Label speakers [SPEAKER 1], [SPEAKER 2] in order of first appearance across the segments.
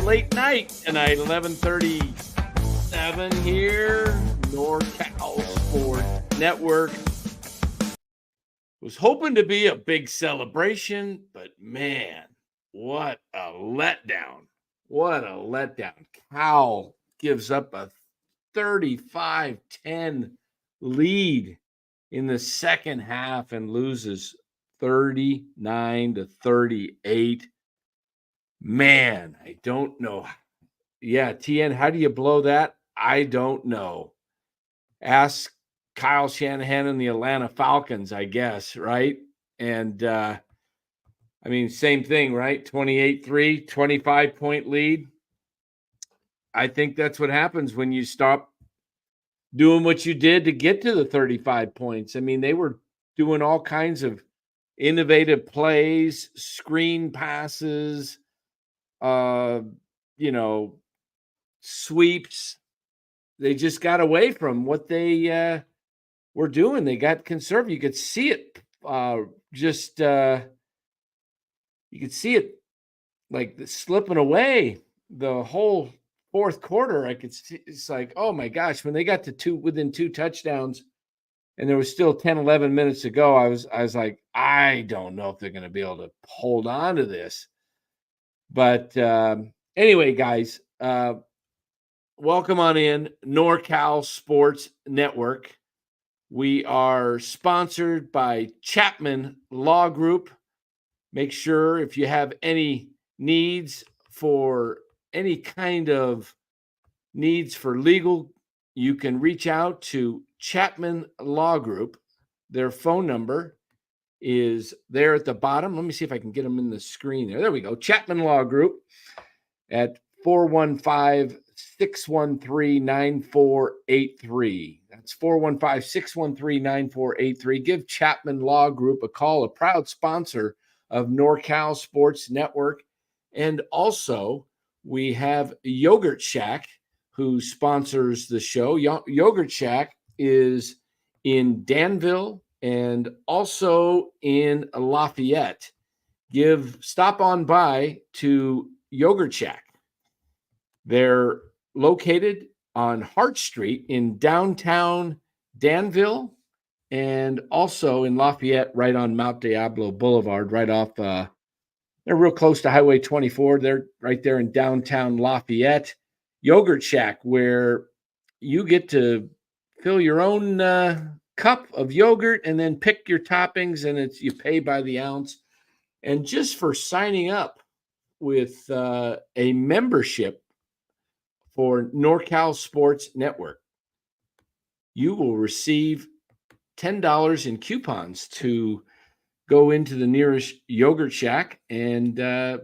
[SPEAKER 1] late night tonight, 11:37 here, NorCal Sports Network. Was hoping to be a big celebration, but man, what a letdown. What a letdown. Cal gives up a 35-10 lead in the second half and loses 39-38. Man, I don't know. Yeah, TN, how do you blow that? I don't know. Ask Kyle Shanahan and the Atlanta Falcons, I guess, right? And I mean, same thing, right? 28-3, 25-point lead. I think that's what happens when you stop doing what you did to get to the 35 points. I mean, they were doing all kinds of innovative plays, screen passes, sweeps. They just got away from what they were doing. They got conservative. You could see it you could see it like slipping away the whole fourth quarter. I could see it's like, oh my gosh, when they got to within two touchdowns and there was still 10, 11 minutes to go, I was like, I don't know if they're going to be able to hold on to this. But anyway, guys, welcome on in NorCal Sports Network. We are sponsored by Chapman Law Group. Make sure if you have any needs for any kind of needs for legal, you can reach out to Chapman Law Group. Their phone number is there at the bottom. Let me see if I can get them in the screen there. There we go. Chapman Law Group at 415-613-9483. That's 415-613-9483. Give Chapman Law Group a call, a proud sponsor of NorCal Sports Network. And also, we have Yogurt Shack, who sponsors the show. Yogurt Shack is in Danville and also in Lafayette. Stop on by to Yogurt Shack. They're located on Hart Street in downtown Danville and also in Lafayette, right on Mount Diablo Boulevard, right off. They're real close to Highway 24. They're right there in downtown Lafayette. Yogurt Shack, where you get to fill your own cup of yogurt and then pick your toppings, and you pay by the ounce. And just for signing up with a membership for NorCal Sports Network, you will receive $10 in coupons to go into the nearest Yogurt Shack and and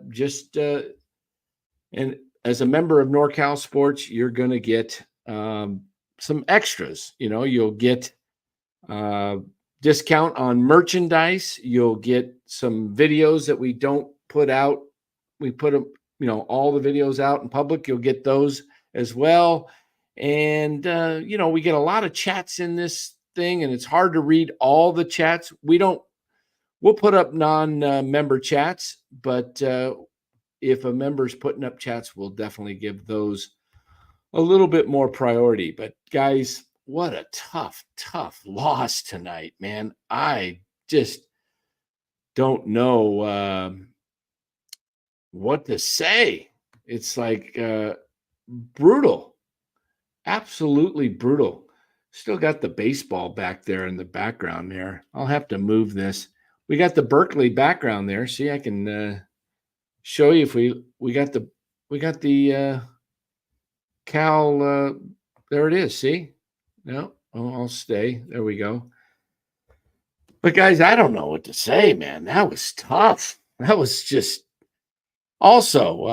[SPEAKER 1] as a member of NorCal Sports, you're going to get some extras. You'll get discount on merchandise. You'll get some videos that we don't put out. We put them, all the videos out in public. You'll get those as well. And, we get a lot of chats in this thing, and it's hard to read all the chats. We'll put up non-member chats, but if a member's putting up chats, we'll definitely give those a little bit more priority. But guys, what a tough loss tonight, man. I just don't know what to say. It's like brutal, absolutely brutal. Still got the baseball back there in the background there. I'll have to move this. We got the Berkeley background there. See, I can show you if we got the Cal. There it is. See? No, I'll stay. There we go. But guys, I don't know what to say, man. That was tough. That was just also,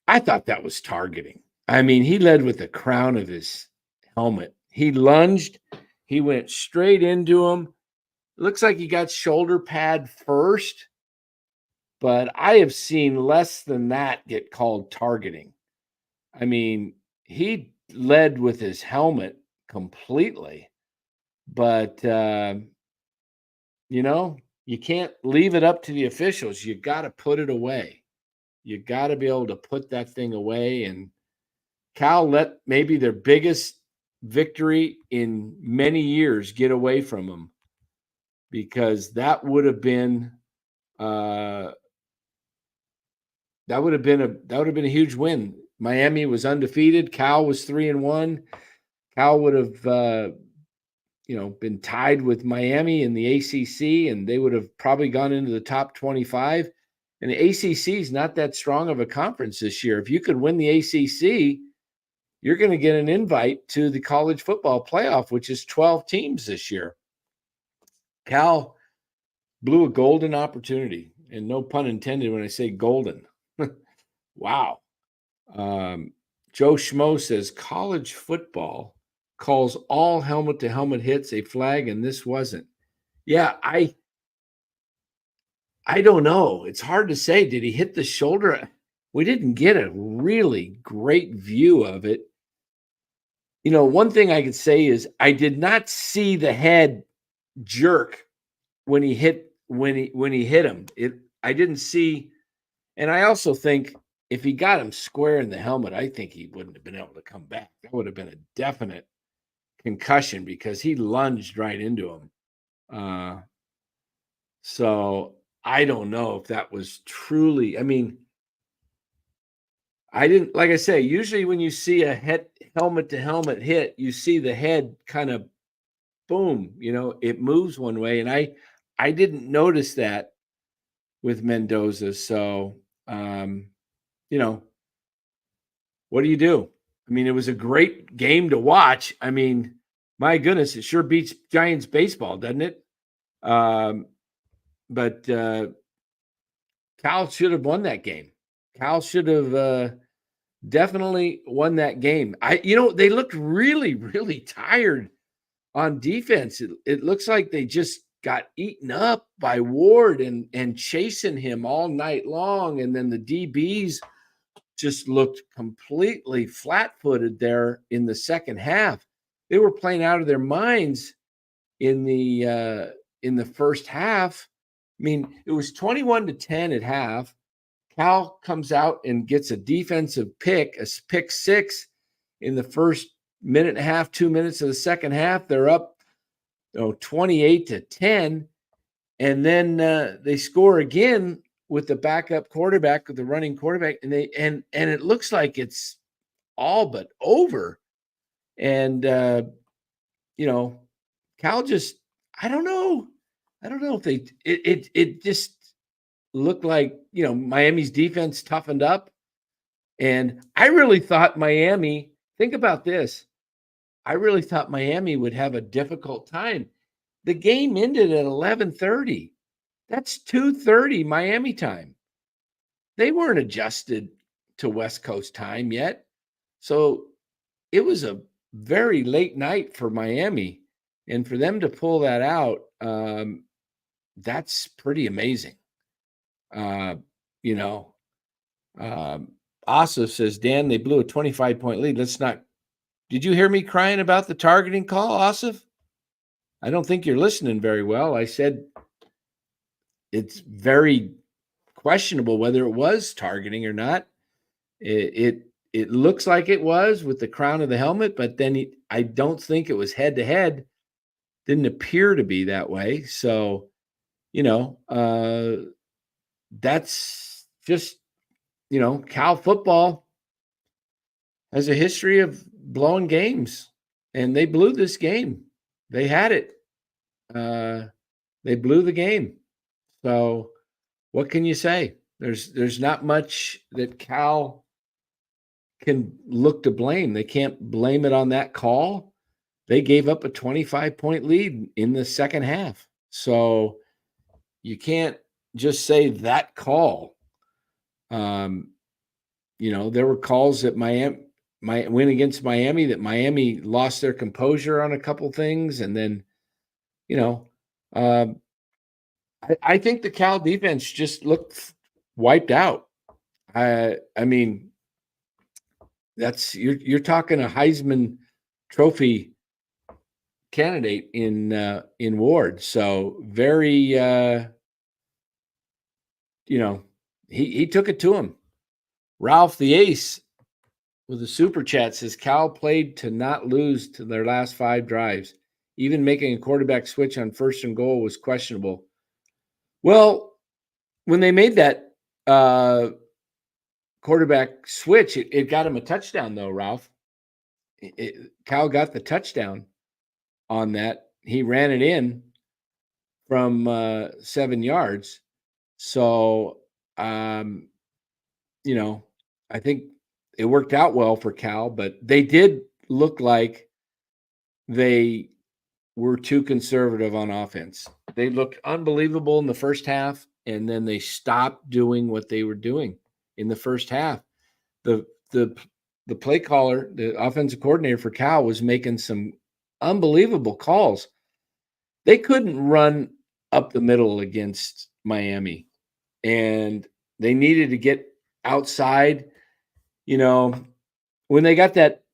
[SPEAKER 1] I thought that was targeting. I mean, he led with the crown of his helmet. He lunged. He went straight into him. Looks like he got shoulder pad first, but I have seen less than that get called targeting. I mean, he led with his helmet completely, but You can't leave it up to the officials. You got to put it away. You got to be able to put that thing away. And Cal let maybe their biggest victory in many years get away from them, because that would have been a a huge win. Miami was undefeated. Cal was 3-1. Cal would have been tied with Miami in the ACC, and they would have probably gone into the top 25. And the ACC is not that strong of a conference this year. If you could win the ACC, you're going to get an invite to the college football playoff, which is 12 teams this year. Cal blew a golden opportunity, and no pun intended when I say golden. Wow. Joe Schmo says college football calls all helmet-to-helmet hits a flag, and this wasn't. Yeah, I don't know. It's hard to say. Did he hit the shoulder? We didn't get a really great view of it. One thing I could say is I did not see the head jerk when he hit him. I didn't see, and I also think if he got him square in the helmet, I think he wouldn't have been able to come back. That would have been a definite concussion because he lunged right into him. So I don't know if that was truly, I didn't, like I say, usually when you see a helmet to helmet hit, you see the head kind of boom, it moves one way. And I didn't notice that with Mendoza. So, what do you do? It was a great game to watch. My goodness, it sure beats Giants baseball, doesn't it? But Cal should have won that game. Cal should have definitely won that game. They looked really, really tired on defense. It looks like they just got eaten up by Ward and chasing him all night long. And then the DBs just looked completely flat-footed there in the second half. They were playing out of their minds in the first half. It was 21-10 at half. Cal comes out and gets a defensive pick, a pick six in the first minute and a half, 2 minutes of the second half. They're up 28-10. And then they score again with the backup quarterback, with the running quarterback, and it looks like it's all but over. And Cal just, I don't know if it just looked like, Miami's defense toughened up. And I really thought Miami, think about this, I really thought Miami would have a difficult time. The game ended at 11:30. That's 2:30 Miami time. They weren't adjusted to West Coast time yet. So it was a very late night for Miami. And for them to pull that out, that's pretty amazing. Asif says, Dan, they blew a 25-point lead. Did you hear me crying about the targeting call, Asif? I don't think you're listening very well. I said it's very questionable whether it was targeting or not. It looks like it was with the crown of the helmet, but then I don't think it was head to head. Didn't appear to be that way. So, that's just, Cal football has a history of blowing games, and they blew this game. They had it. They blew the game. So what can you say? There's not much that Cal can look to blame. They can't blame it on that call. They gave up a 25-point lead in the second half. So you can't just say that call. There were calls that Miami win against Miami, that Miami lost their composure on a couple things. And then, I think the Cal defense just looked wiped out. You're talking a Heisman Trophy candidate in Ward. So very he took it to him. Ralph the Ace with a super chat says Cal played to not lose to their last 5 drives. Even making a quarterback switch on 1st and goal was questionable. Well, when they made that quarterback switch, it got him a touchdown, though, Ralph. Cal got the touchdown on that. He ran it in from 7 yards. So, I think it worked out well for Cal, but they did look like they were too conservative on offense. They looked unbelievable in the first half, and then they stopped doing what they were doing in the first half. The play caller, the offensive coordinator for Cal, was making some unbelievable calls. They couldn't run up the middle against Miami, and they needed to get outside. When they got that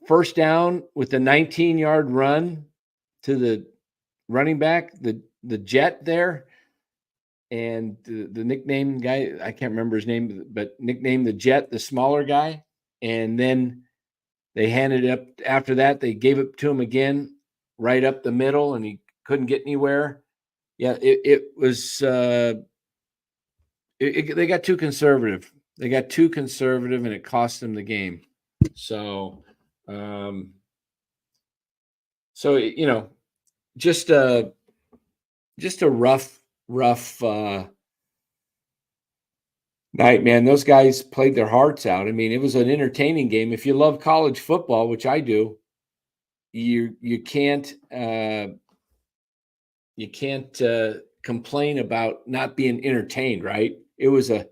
[SPEAKER 1] first down with the 19-yard run to the running back, the jet there, and the nickname guy, I can't remember his name, but nicknamed the Jet, the smaller guy. And then they handed it up after that. They gave it to him again, right up the middle, and he couldn't get anywhere. Yeah, it was they got too conservative. They got too conservative, and it cost them the game. So, just a rough night, man. Those guys played their hearts out. I mean, it was an entertaining game. If you love college football, which I do, you can't complain about not being entertained, right? It was a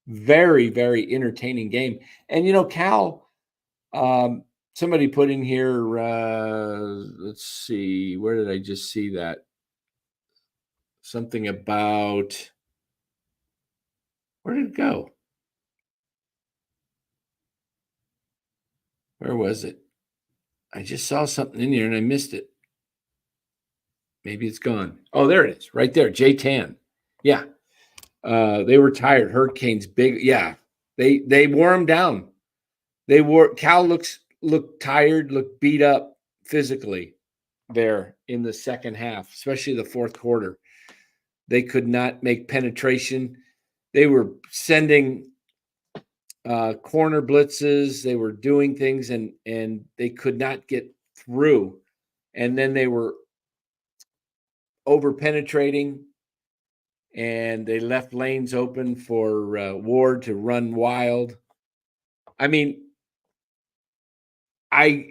[SPEAKER 1] very, very entertaining game. And Cal, somebody put in here, let's see, where did I just see that? Something about, where did it go? Where was it? I just saw something in here and I missed it. Maybe it's gone. Oh, there it is, right there. J-Tan. Yeah. They were tired. Hurricanes big. Yeah. They wore them down. Cal looked tired, looked beat up physically there in the second half, especially the fourth quarter. They could not make penetration. They were sending corner blitzes. They were doing things and they could not get through. And then they were over penetrating, and they left lanes open for Ward to run wild. I mean,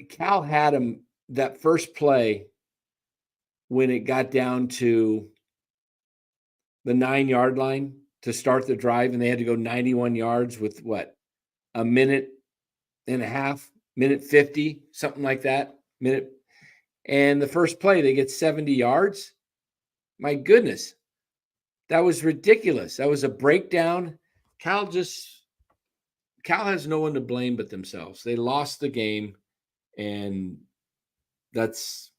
[SPEAKER 1] Cal had him that first play when it got down to the 9-yard line to start the drive, and they had to go 91 yards with what, a minute and a half, minute 50, something like that. And the first play, they get 70 yards. My goodness, that was ridiculous. That was a breakdown. Cal has no one to blame but themselves. They lost the game, and that's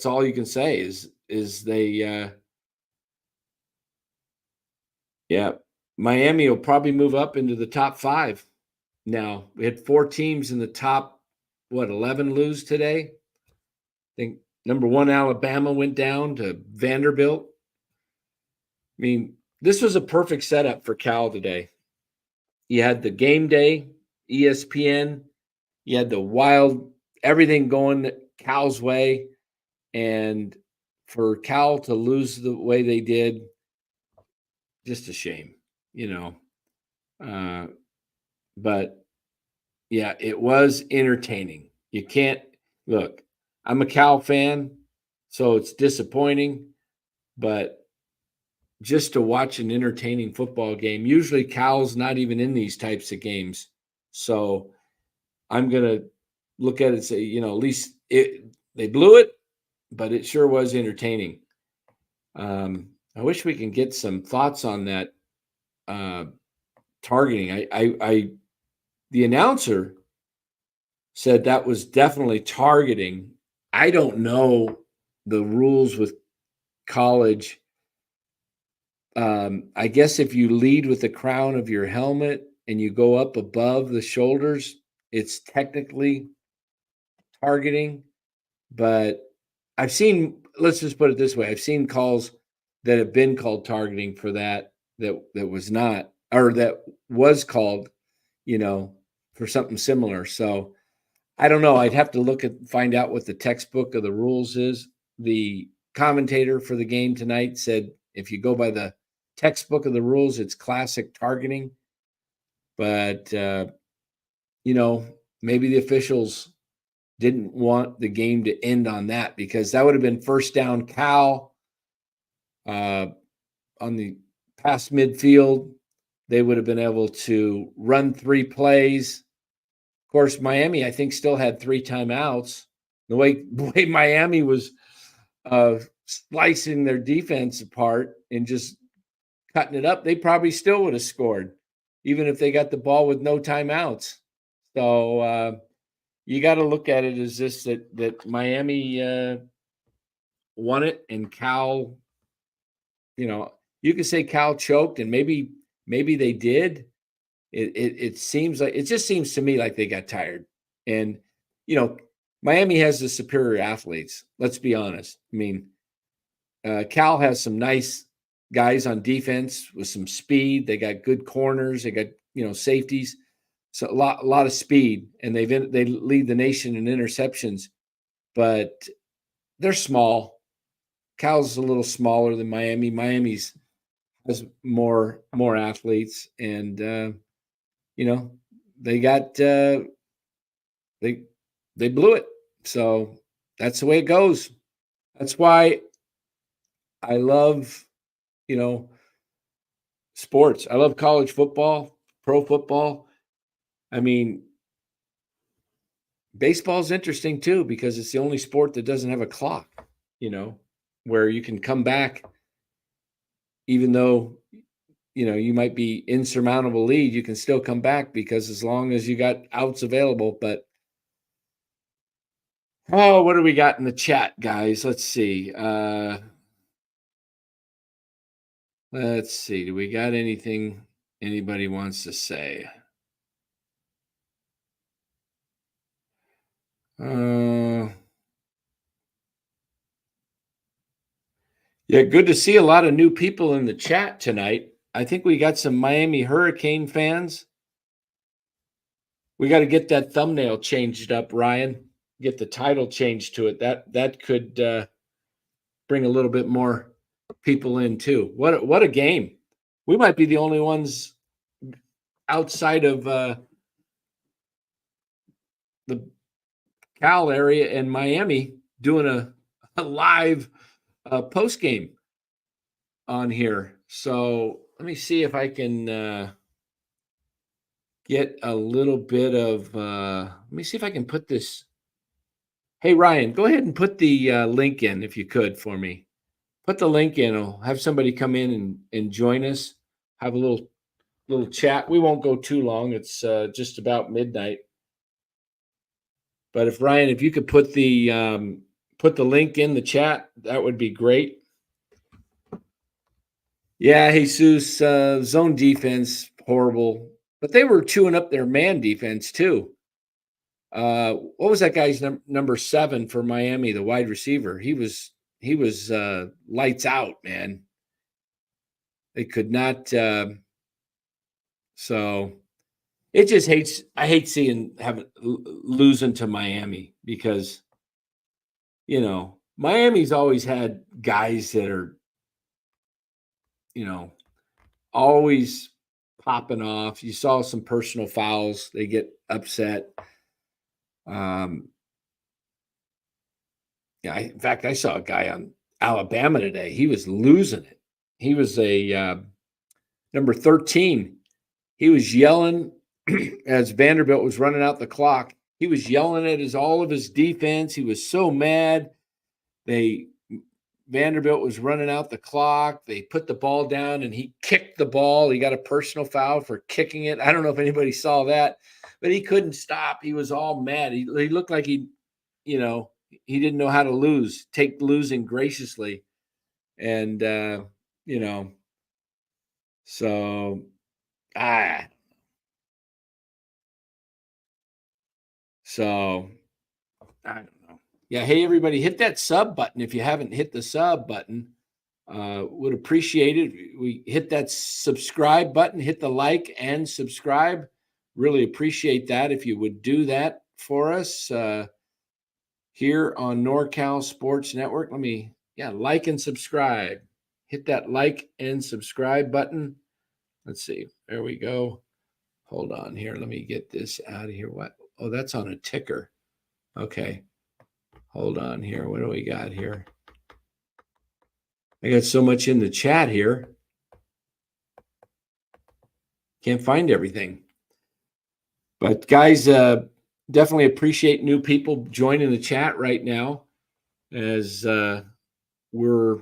[SPEAKER 1] all you can say is they Miami will probably move up into the top 5 now. We had 4 teams in the top 11 lose today. I think number 1 Alabama went down to Vanderbilt. I mean, this was a perfect setup for Cal today. You had the game day, ESPN. You had the wild, everything going Cal's way. And for Cal to lose the way they did, just a shame, But, yeah, it was entertaining. You can't – look, I'm a Cal fan, so it's disappointing. But just to watch an entertaining football game. Usually Cal's not even in these types of games. So I'm going to look at it and say, at least they blew it, but it sure was entertaining. I wish we can get some thoughts on that targeting. The announcer said that was definitely targeting. I don't know the rules with college. I guess if you lead with the crown of your helmet and you go up above the shoulders, it's technically targeting. But let's just put it this way, I've seen calls that have been called targeting for that was not, or that was called, for something similar. So I don't know. I'd have to find out what the textbook of the rules is. The commentator for the game tonight said if you go by the textbook of the rules, it's classic targeting. But, maybe the officials didn't want the game to end on that, because that would have been first down Cal on the past midfield. They would have been able to run 3 plays. Of course, Miami, I think, still had 3 timeouts. The way Miami was slicing their defense apart and just cutting it up, they probably still would have scored, even if they got the ball with no timeouts. So you got to look at it as this, that Miami won it, and Cal, you could say Cal choked, and maybe they did. It just seems to me like they got tired. And Miami has the superior athletes. Let's be honest. I mean, Cal has some nice guys on defense with some speed. They got good corners. They got safeties. So a lot of speed, and they lead the nation in interceptions. But they're small. Cal's a little smaller than Miami. Miami's has more athletes, and they got they blew it. So that's the way it goes. That's why I love sports. I love college football, pro football. I mean, baseball's interesting too, because it's the only sport that doesn't have a clock, where you can come back even though you might be insurmountable lead, you can still come back, because as long as you got outs available. But what do we got in the chat, guys? Let's see. Let's see. Do we got anything anybody wants to say? Yeah, good to see a lot of new people in the chat tonight. I think we got some Miami Hurricane fans. We got to get that thumbnail changed up, Ryan. Get the title changed to it. That could bring a little bit more people in too. What a game! We might be the only ones outside of the Cal area and Miami doing a live post game on here. So let me see if I can get a little bit of. Let me see if I can put this. Hey Ryan, go ahead and put the link in if you could for me. Put the link in. I'll have somebody come in and join us. Have a little chat. We won't go too long. It's just about midnight. But if Ryan, if you could put the link in the chat, that would be great. Yeah, Jesus, zone defense horrible, but they were chewing up their man defense too. What was that guy's number 7 for Miami, the wide receiver? He was lights out, man. They could not. So it just I hate seeing losing to Miami, because Miami's always had guys that are always popping off. You saw some personal fouls. They get upset. Yeah, in fact, I saw a guy on Alabama today. He was losing it. He was a number 13. He was yelling as Vanderbilt was running out the clock. He was yelling at all of his defense. He was so mad. Vanderbilt was running out the clock. They put the ball down, and he kicked the ball. He got a personal foul for kicking it. I don't know if anybody saw that, but he couldn't stop. He was all mad. He looked like he didn't know how to take losing graciously. And, So, so I don't know. Yeah. Hey, everybody, hit that sub button if you haven't hit the sub button. Would appreciate it. We hit that subscribe button, hit the like and subscribe. Really appreciate that if you would do that for us here on NorCal Sports Network. Like and subscribe. Hit that like and subscribe button. Let's see. There we go. Hold on here. Let me get this out of here. What? Oh, that's on a ticker. Okay. Hold on here. What do we got here? I got so much in the chat here. Can't find everything. But guys, definitely appreciate new people joining the chat right now as we're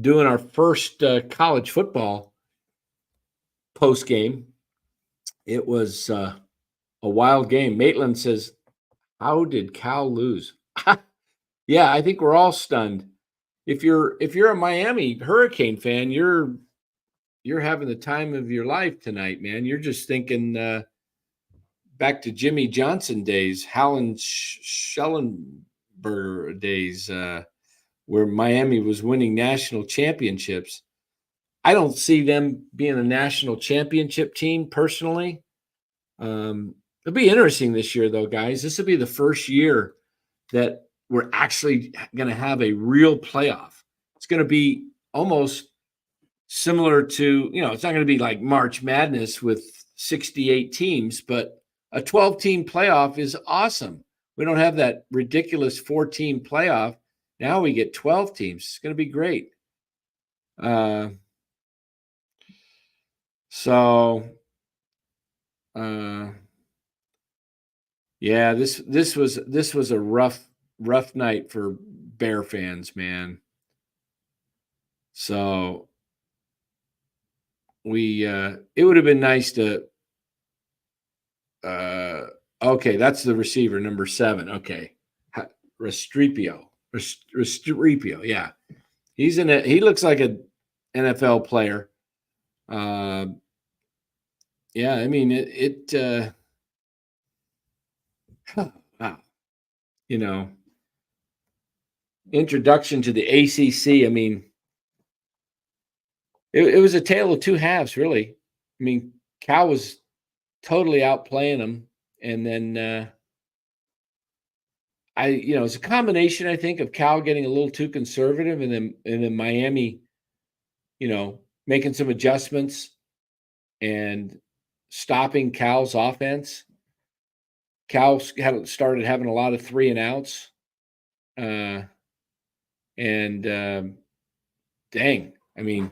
[SPEAKER 1] doing our first college football post game. It was a wild game. Maitland says, "How did Cal lose?" Yeah, I think we're all stunned. If you're a Miami Hurricane fan, you're having the time of your life tonight, man. You're just thinking back to Jimmy Johnson days, Howland Schellenberger days, where Miami was winning national championships. I don't see them being a national championship team personally. It'll be interesting this year, though, guys. This will be the first year that we're actually going to have a real playoff. It's going to be almost similar to, it's not going to be like March Madness with 68 teams, but a 12-team playoff is awesome. We don't have that ridiculous 4-team playoff. Now we get 12 teams. It's going to be great. Yeah, this was a rough night for Bear fans, man. So it would have been nice to okay, that's the receiver, number 7. Okay. Restrepo, yeah. He looks like an NFL player. Yeah, I mean wow. Introduction to the ACC. I mean, it was a tale of two halves, really. I mean, Cal was totally outplaying them, and then it's a combination, I think, of Cal getting a little too conservative, and then Miami, making some adjustments and stopping Cal's offense. Cal started having a lot of 3 and outs. Dang, I mean,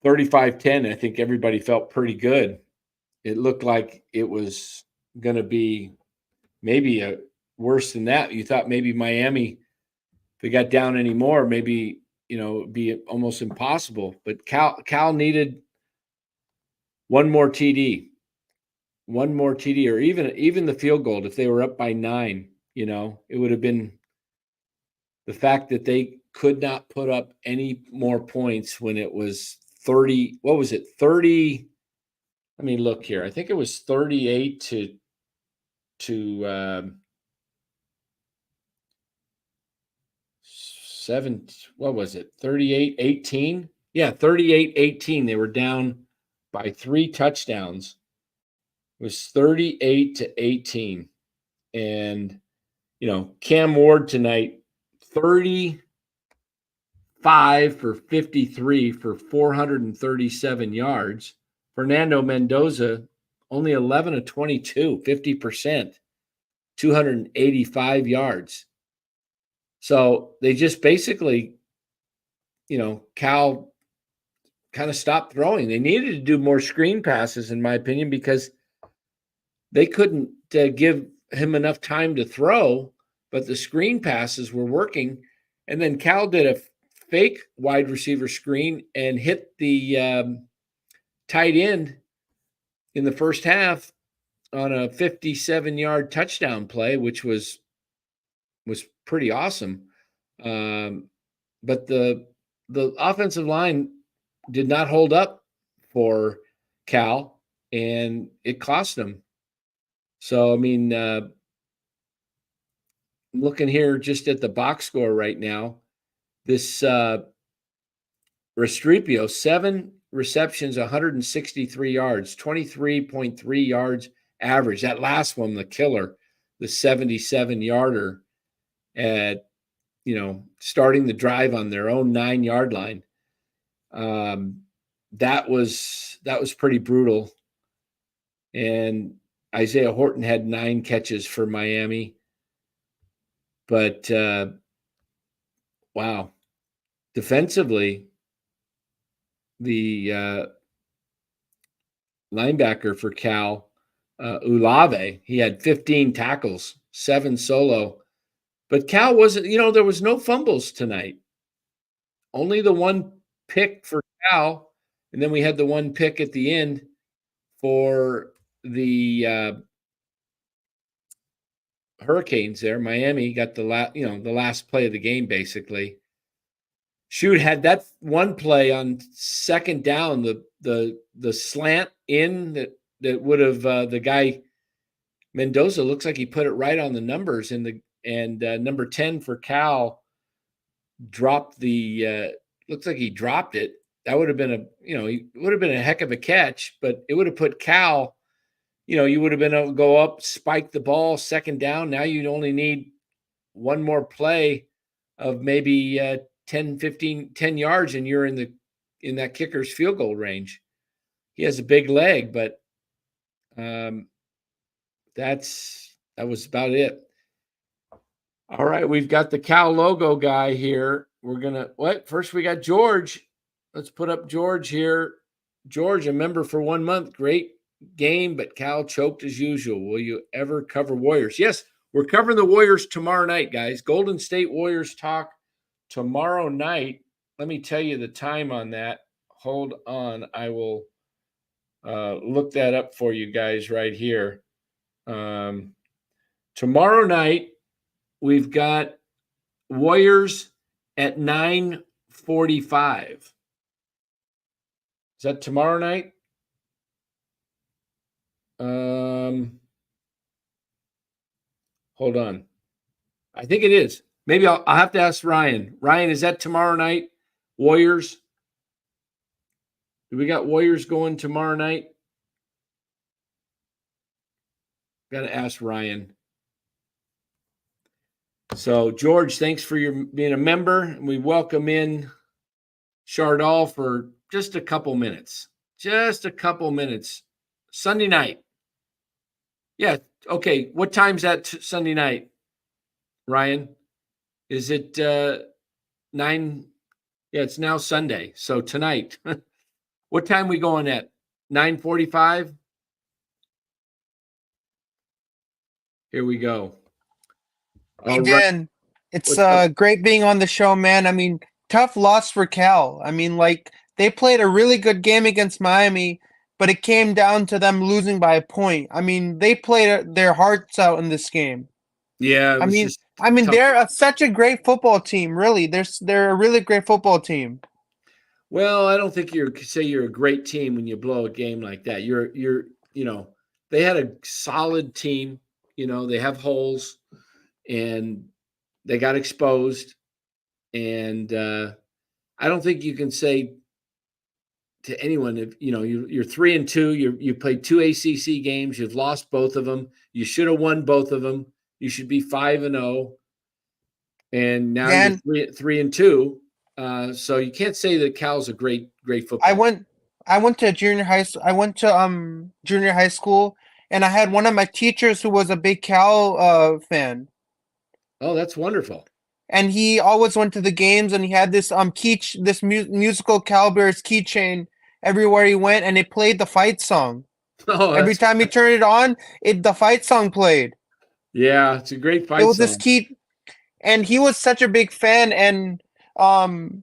[SPEAKER 1] 35-10, I think everybody felt pretty good. It looked like it was going to be maybe worse than that. You thought maybe Miami, if they got down anymore, maybe, it'd be almost impossible. But Cal needed one more TD, or even the field goal. If they were up by 9, it would have been the fact that they could not put up any more points when it was 30. What was it? 30. Let me look here. I think it was 38 to 7. What was it? 38-18. Yeah, 38-18. They were down by 3 touchdowns. It was 38-18. And, Cam Ward tonight, 35 for 53 for 437 yards. Fernando Mendoza, only 11 of 22, 50%, 285 yards. So they just basically, Cal kind of stopped throwing. They needed to do more screen passes, in my opinion, because they couldn't give him enough time to throw, but the screen passes were working. And then Cal did a fake wide receiver screen and hit the tight end in the first half on a 57-yard touchdown play, which was pretty awesome. But the offensive line did not hold up for Cal, and it cost them. So, I mean, I'm looking here just at the box score right now. This Restrepo, 7 receptions, 163 yards, 23.3 yards average. That last one, the killer, the 77-yarder at, starting the drive on their own 9-yard line. That was pretty brutal. And Isaiah Horton had 9 catches for Miami. But wow, defensively, the linebacker for Cal, Ulave, he had 15 tackles, 7 solo. But Cal wasn't, there was no fumbles tonight. Only the one pick for Cal, and then we had the one pick at the end for the Hurricanes there. Miami got the last play of the game, basically. Shoot, had that one play on second down, the slant in that would have the guy Mendoza looks like he put it right on the numbers, and number 10 for Cal dropped looks like he dropped it. That would have been a heck of a catch, but it would have put Cal, you would have been able to go up, spike the ball, second down. Now you'd only need one more play of maybe 10 yards, and you're in that kicker's field goal range. He has a big leg, but that was about it. All right, we've got the Cal logo guy here. We're gonna first we got George. Let's put up George here. George, a member for 1 month. Great game, but Cal choked as usual. Will you ever cover Warriors? Yes, we're covering the Warriors tomorrow night, guys. Golden State Warriors talk tomorrow night. Let me tell you the time on that. Hold on. I will look that up for you guys right here. Tomorrow night, we've got Warriors at 9:45. Is that tomorrow night? Hold on. I think it is. Maybe I'll have to ask Ryan. Ryan, is that tomorrow night? Warriors? Do we got Warriors going tomorrow night? Got to ask Ryan. So, George, thanks for being a member. We welcome in Chardal for just a couple minutes. Just a couple minutes. Sunday night. Yeah. Okay. What time's that Sunday night, Ryan? Is it 9? Yeah, it's now Sunday. So tonight. What time we going at? 9:45? Here we go.
[SPEAKER 2] Hey, Dan, it's great being on the show, man. I mean, tough loss for Cal. I mean, they played a really good game against Miami, but it came down to them losing by a point. I mean, they played their hearts out in this game.
[SPEAKER 1] Yeah,
[SPEAKER 2] I mean, they're such a great football team. Really, they're a really great football team.
[SPEAKER 1] Well, I don't think you're a great team when you blow a game like that. They had a solid team. They have holes, and they got exposed. And I don't think you can say to anyone, if you're 3-2, you played 2 ACC games, you've lost both of them, you should have won both of them, you should be 5-0, and now you're 3-2. So you can't say that Cal's a great football.
[SPEAKER 2] I went to junior high. I went to junior high school, and I had one of my teachers who was a big Cal fan.
[SPEAKER 1] Oh, that's wonderful.
[SPEAKER 2] And he always went to the games, and he had this musical Cowbears keychain everywhere he went, and it played the fight song.
[SPEAKER 1] Oh,
[SPEAKER 2] every time he turned it on, the fight song played.
[SPEAKER 1] Yeah, it's a great fight song. It was
[SPEAKER 2] this key, and he was such a big fan, and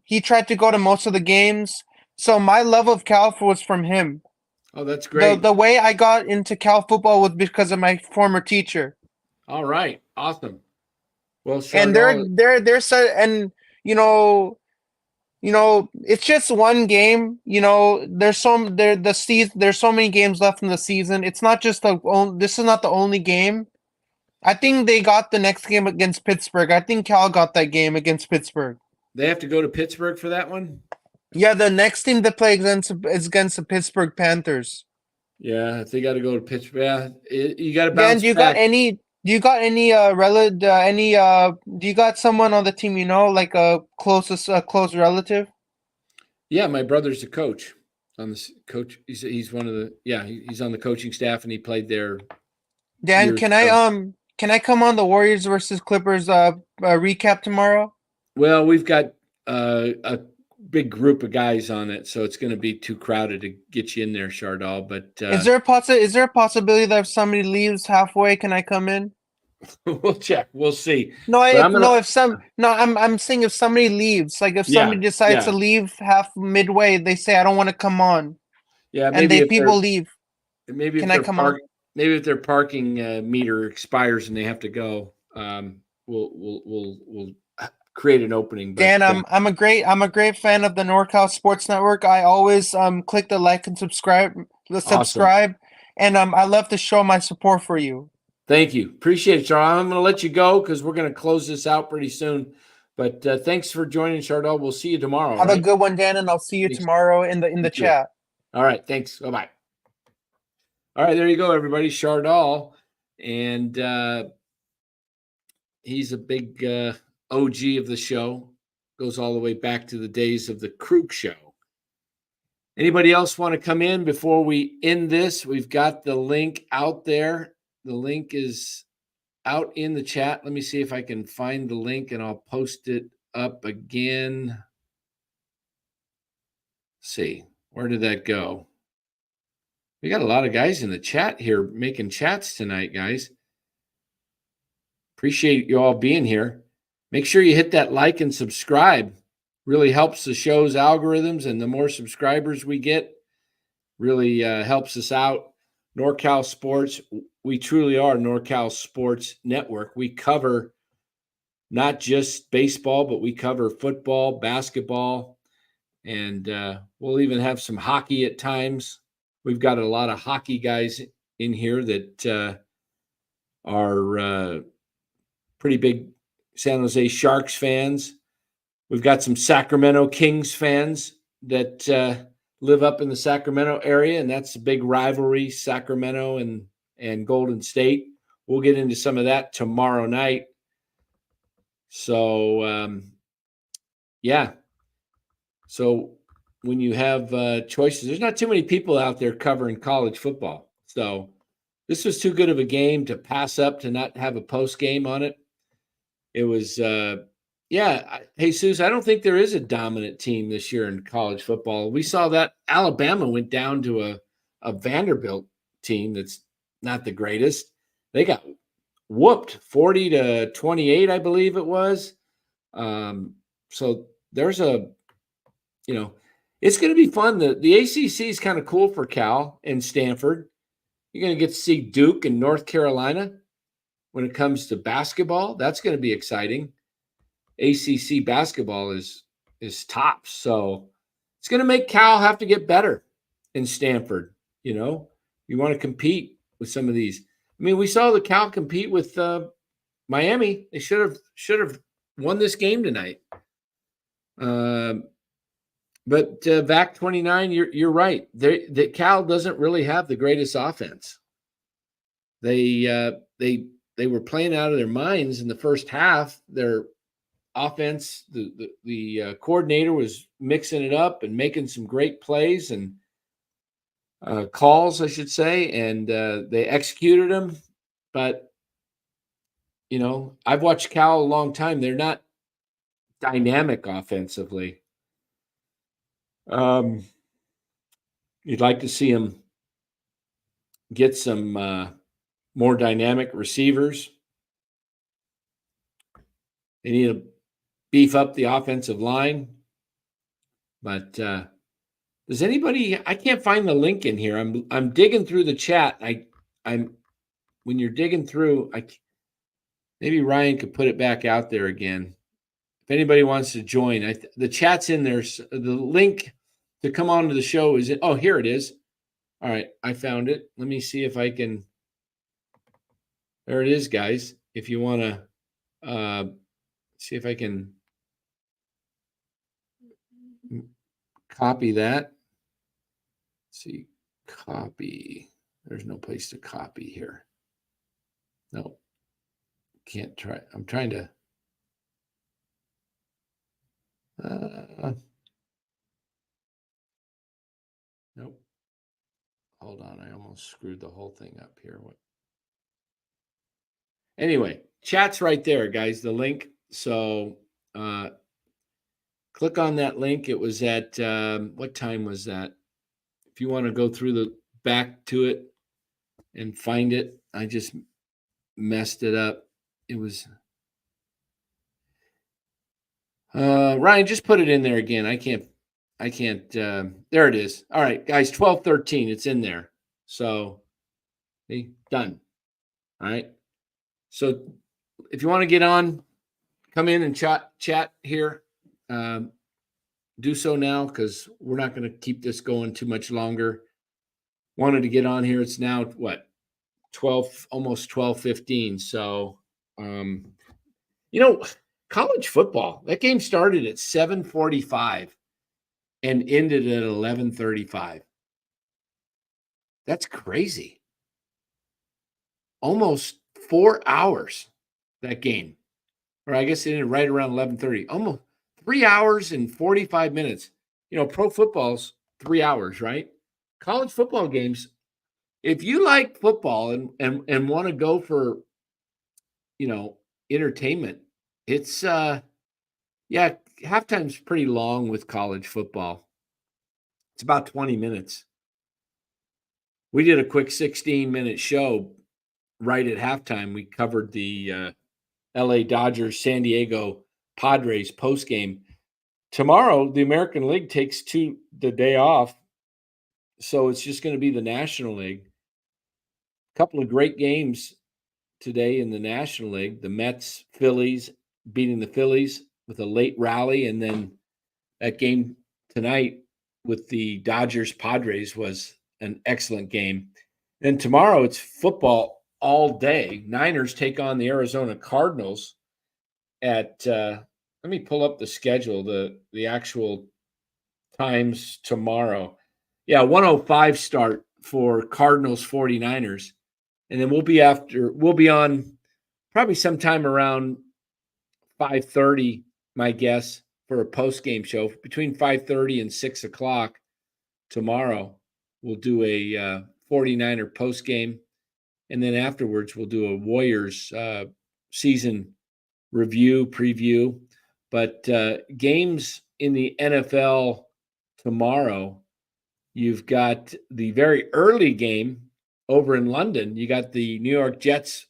[SPEAKER 2] he tried to go to most of the games. So my love of Cal was from him.
[SPEAKER 1] Oh, that's great.
[SPEAKER 2] The way I got into Cal football was because of my former teacher.
[SPEAKER 1] All right, awesome. Well,
[SPEAKER 2] and they're so, and it's just one game. There's so many games left in the season. It's not just this is not the only game. I think they got the next game against Pittsburgh. I think Cal got that game against Pittsburgh.
[SPEAKER 1] They have to go to Pittsburgh for that one?
[SPEAKER 2] Yeah, the next team to play is against the Pittsburgh Panthers.
[SPEAKER 1] Yeah, they got to go to Pittsburgh. Yeah, you got to
[SPEAKER 2] Dan,
[SPEAKER 1] bounce back.
[SPEAKER 2] do you got any do you got someone on the team like a close relative?
[SPEAKER 1] Yeah, my brother's the coach on this coach. He's one of the he's on the coaching staff and he played there.
[SPEAKER 2] Dan, can I come on the Warriors versus Clippers recap tomorrow?
[SPEAKER 1] Well, we've got a big group of guys on it, so it's going to be too crowded to get you in there, Chardal. But
[SPEAKER 2] is there a possibility that if somebody leaves halfway, can I come in?
[SPEAKER 1] We'll check. We'll see.
[SPEAKER 2] I'm saying if somebody leaves, like if somebody decides to leave midway, they say I don't want to come on.
[SPEAKER 1] Yeah,
[SPEAKER 2] maybe and people leave.
[SPEAKER 1] Maybe can I come on? Maybe if their parking meter expires and they have to go, we'll create an opening.
[SPEAKER 2] But, Dan, I'm a great fan of the NorCal Sports Network. I always click the like and subscribe,
[SPEAKER 1] awesome.
[SPEAKER 2] And I love to show my support for you.
[SPEAKER 1] Thank you. Appreciate it, Chardal. I'm going to let you go because we're going to close this out pretty soon. But thanks for joining, Chardal. We'll see you tomorrow.
[SPEAKER 2] Have a good one, Dan, and I'll see you tomorrow in the chat.
[SPEAKER 1] All right. Thanks. Bye-bye. All right. There you go, everybody. Chardal. And he's a big OG of the show. Goes all the way back to the days of the Krug Show. Anybody else want to come in before we end this? We've got the link out there. The link is out in the chat. Let me see if I can find the link and I'll post it up again. Let's see, where did that go? We got a lot of guys in the chat here making chats tonight, guys. Appreciate you all being here. Make sure you hit that like and subscribe. Really helps the show's algorithms, and the more subscribers we get, really helps us out. NorCal Sports, we truly are NorCal Sports Network. We cover not just baseball, but we cover football, basketball, and we'll even have some hockey at times. We've got a lot of hockey guys in here that are pretty big San Jose Sharks fans. We've got some Sacramento Kings fans that live up in the Sacramento area, and that's a big rivalry, Sacramento and Golden State. We'll get into some of that tomorrow night. So, So when you have choices, there's not too many people out there covering college football. So this was too good of a game to pass up to not have a post game on it. It was Jesus, I don't think there is a dominant team this year in college football. We saw that Alabama went down to a Vanderbilt team that's not the greatest. They got whooped 40-28, I believe it was. So there's it's going to be fun. The ACC is kind of cool for Cal and Stanford. You're going to get to see Duke and North Carolina when it comes to basketball. That's going to be exciting. ACC basketball is top. So it's going to make Cal have to get better in Stanford. You want to compete with some of these. I mean, we saw the Cal compete with Miami. They should have won this game tonight. But VAC 29, you're right. That Cal doesn't really have the greatest offense. They were playing out of their minds in the first half. Their offense, the coordinator was mixing it up and making some great plays and calls, I should say, and they executed them. But I've watched Cal a long time. They're not dynamic offensively. You'd like to see them get some more dynamic receivers. They need to beef up the offensive line. But does anybody? I can't find the link in here. I'm digging through the chat. I'm when you're digging through, maybe Ryan could put it back out there again. anybody wants to join, the chat's in there. The link to come on to the show is oh, here it is. All right, I found it. Let me see if I can. There it is, guys. If you want to see if I can copy that. Let's see, copy. There's no place to copy here. No, can't try. I'm trying to. Nope. Hold on. I almost screwed the whole thing up here. What? Anyway, chat's right there, guys. The link. So click on that link. It was at what time was that? If you want to go through the back to it and find it, I just messed it up. It was Ryan, just put it in there again. I can't there it is. All right, guys, 12:13. It's in there. So done. All right. So if you want to get on, come in and chat here. Do so now, because we're not going to keep this going too much longer. Wanted to get on here. It's now what, 12, almost 12:15. So college football, that game started at 7:45 and ended at 11:35. That's crazy. Almost 4 hours, that game. Or I guess it ended right around 11:30. Almost 3 hours and 45 minutes. Pro football's 3 hours, right? College football games, if you like football and want to go for, entertainment, it's halftime's pretty long with college football. It's about 20 minutes. We did a quick 16-minute show right at halftime. We covered the LA Dodgers, San Diego Padres postgame. Tomorrow, the American League takes the day off, so it's just going to be the National League. A couple of great games today in the National League. The Mets, Phillies, beating the Phillies with a late rally, and then that game tonight with the Dodgers Padres was an excellent game. And tomorrow it's football all day. Niners take on the Arizona Cardinals at let me pull up the schedule, the actual times tomorrow. 1:05 start for Cardinals 49ers. And then we'll be on probably sometime around 5:30, my guess, for a post-game show. Between 5:30 and 6 o'clock tomorrow, we'll do a 49er post-game. And then afterwards, we'll do a Warriors season review, preview. But games in the NFL tomorrow, you've got the very early game over in London. You got the New York Jets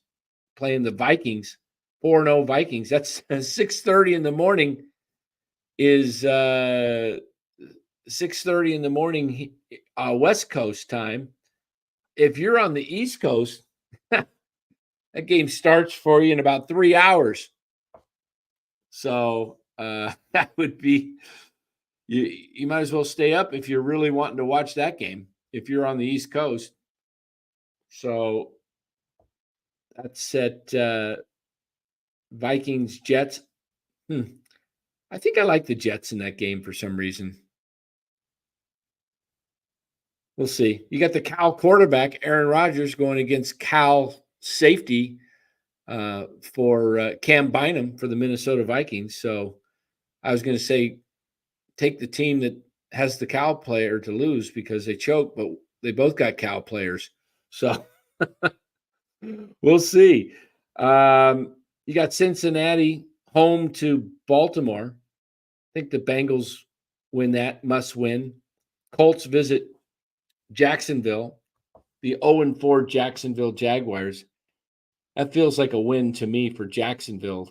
[SPEAKER 1] playing the Vikings, 4-0 Vikings. That's 6:30 in the morning. Is 6:30 in the morning West Coast time. If you're on the East Coast, that game starts for you in about 3 hours. So that would be, you might as well stay up if you're really wanting to watch that game, if you're on the East Coast. So that's at Vikings, Jets. I think I like the Jets in that game for some reason. We'll see. You got the Cal quarterback, Aaron Rodgers, going against Cal safety for Cam Bynum for the Minnesota Vikings. So I was going to say take the team that has the Cal player to lose because they choke, but they both got Cal players. So we'll see. You got Cincinnati home to Baltimore. I think the Bengals win that, must win. Colts visit Jacksonville, the 0-4 Jacksonville Jaguars. That feels like a win to me for Jacksonville.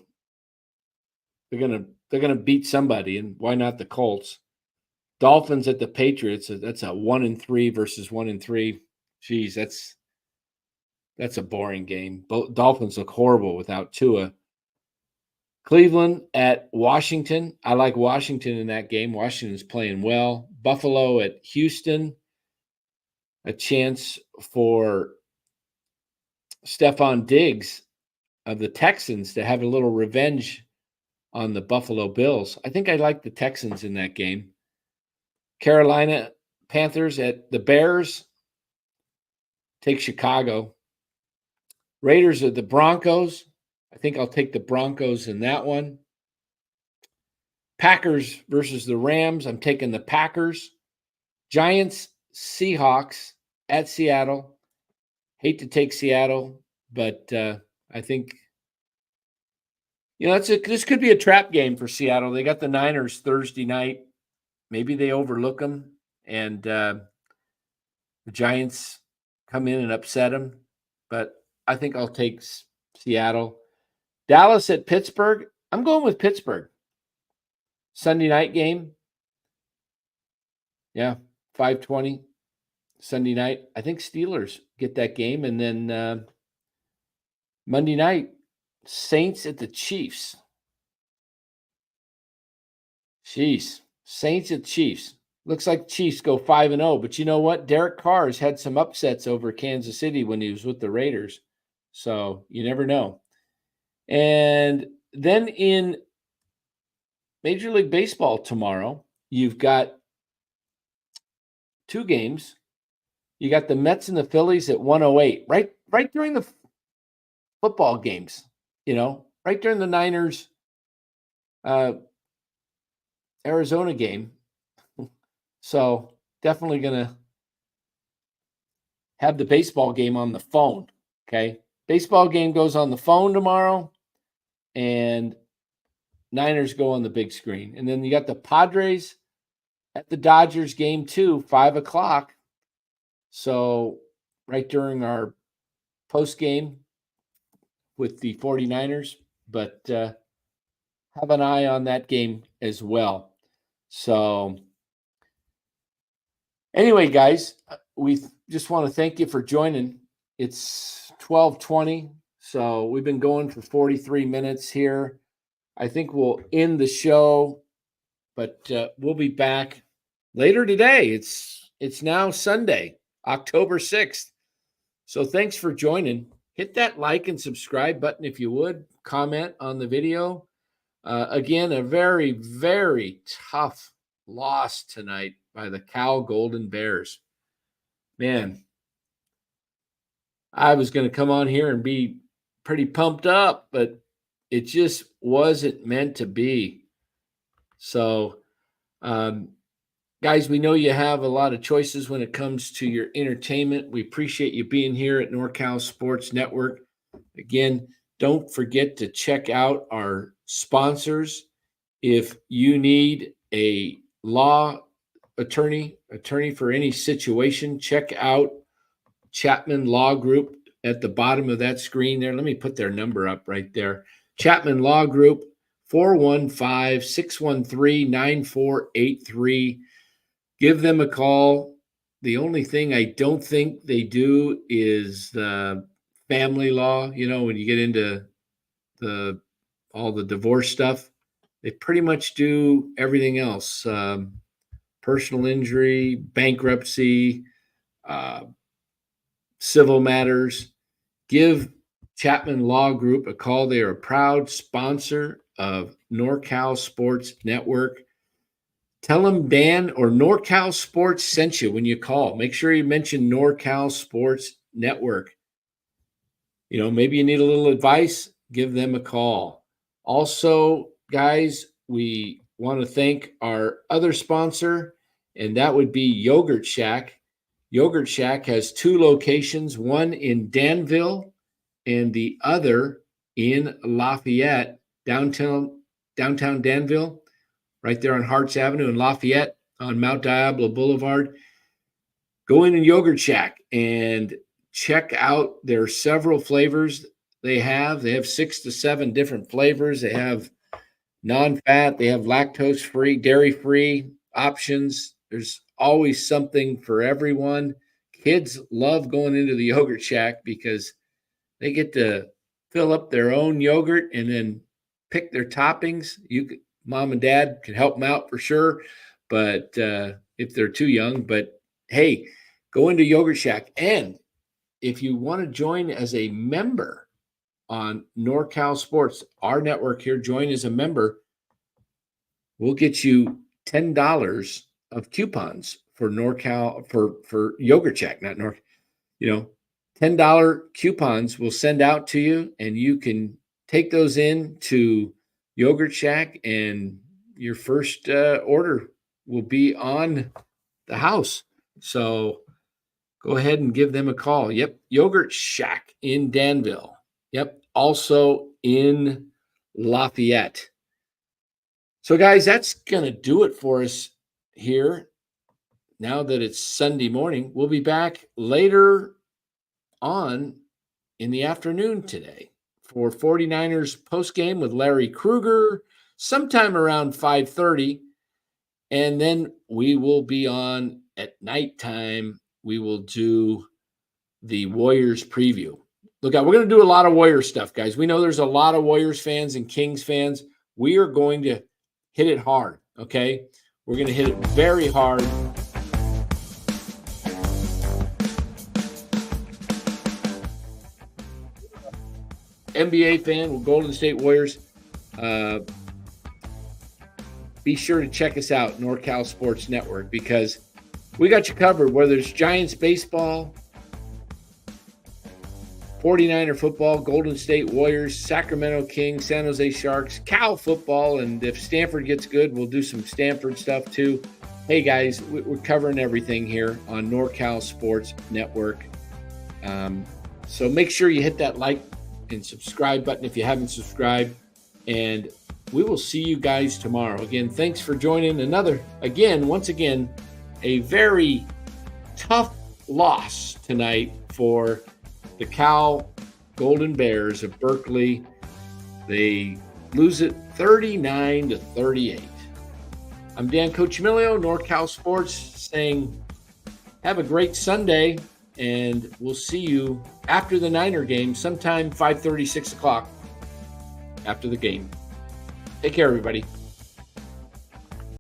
[SPEAKER 1] They're gonna beat somebody, and why not the Colts? Dolphins at the Patriots. That's a 1-3 versus 1-3. Jeez, that's a boring game. Both Dolphins look horrible without Tua. Cleveland at Washington. I like Washington in that game. Washington's playing well. Buffalo at Houston. A chance for Stephon Diggs of the Texans to have a little revenge on the Buffalo Bills. I think I like the Texans in that game. Carolina Panthers at the Bears. Take Chicago. Raiders at the Broncos. I think I'll take the Broncos in that one. Packers versus the Rams. I'm taking the Packers. Giants, Seahawks at Seattle. Hate to take Seattle, but I think, this could be a trap game for Seattle. They got the Niners Thursday night. Maybe they overlook them, and the Giants come in and upset them. But I think I'll take Seattle. Dallas at Pittsburgh. I'm going with Pittsburgh. Sunday night game. Yeah, 5:20 Sunday night. I think Steelers get that game. And then Monday night, Saints at the Chiefs. Jeez, Saints at Chiefs. Looks like Chiefs go 5-0. But you know what? Derek Carr has had some upsets over Kansas City when he was with the Raiders. So you never know. And then in Major League Baseball tomorrow, you've got two games. You got the Mets and the Phillies at 1:08, right during the football games, right during the Niners Arizona game. So definitely going to have the baseball game on the phone, okay? Baseball game goes on the phone tomorrow, and Niners go on the big screen. And then you got the Padres at the Dodgers game too, 5:00. So right during our post game with the 49ers, but have an eye on that game as well. So anyway, guys, we just want to thank you for joining. It's 12:20, so we've been going for 43 minutes here. I think we'll end the show, but we'll be back later today. It's now Sunday, October 6th. So thanks for joining. Hit that like and subscribe button if you would. Comment on the video. Again, a very, very tough loss tonight by the Cal Golden Bears. Man, I was going to come on here and be pretty pumped up, but it just wasn't meant to be. So, guys, we know you have a lot of choices when it comes to your entertainment. We appreciate you being here at NorCal Sports Network. Again, don't forget to check out our sponsors. If you need a law attorney for any situation, check out Chapman Law Group at the bottom of that screen there. Let me put their number up right there. Chapman Law Group, 415-613-9483. Give them a call. The only thing I don't think they do is family law. When you get into all the divorce stuff, they pretty much do everything else. Personal injury, bankruptcy, civil matters. Give Chapman Law Group a call. They are a proud sponsor of NorCal Sports Network. Tell them Dan or NorCal Sports sent you when you call. Make sure you mention NorCal Sports Network. Maybe you need a little advice, give them a call. Also, guys, we want to thank our other sponsor, and that would be Yogurt Shack. Yogurt Shack has two locations, one in Danville and the other in Lafayette, downtown Danville, right there on Harts Avenue in Lafayette on Mount Diablo Boulevard. Go in Yogurt Shack and check out their several flavors they have. They have 6 to 7 different flavors. They have non-fat, they have lactose-free, dairy-free options. There's always something for everyone. Kids love going into the Yogurt Shack because they get to fill up their own yogurt and then pick their toppings. Mom and dad can help them out for sure, but if they're too young. But hey, go into Yogurt Shack, and if you want to join as a member on NorCal Sports, our network here, join as a member. We'll get you $10 of coupons for NorCal for Yogurt Shack, not $10 coupons we'll send out to you, and you can take those in to Yogurt Shack, and your first order will be on the house. So go ahead and give them a call. Yep, Yogurt Shack in Danville. Yep, also in Lafayette. So, guys, that's going to do it for us here. Now that it's Sunday morning, we'll be back later on in the afternoon today for 49ers postgame with Larry Krueger sometime around 5:30. And then we will be on at nighttime. We will do the Warriors preview. Look out, we're going to do a lot of Warriors stuff, guys. We know there's a lot of Warriors fans and Kings fans. We are going to hit it hard, okay? We're going to hit it very hard. NBA fan with Golden State Warriors, be sure to check us out, NorCal Sports Network, because we got you covered, whether it's Giants baseball, 49er football, Golden State Warriors, Sacramento Kings, San Jose Sharks, Cal football, and if Stanford gets good, we'll do some Stanford stuff too. Hey, guys, we're covering everything here on NorCal Sports Network. So make sure you hit that like and subscribe button if you haven't subscribed, and we will see you guys tomorrow. Again, thanks for joining once again, a very tough loss tonight for the Cal Golden Bears of Berkeley. They lose it 39-38. I'm Dan Coachimilio, NorCal Sports, saying have a great Sunday, and we'll see you after the Niner game, sometime 5:30, 6 o'clock after the game. Take care, everybody.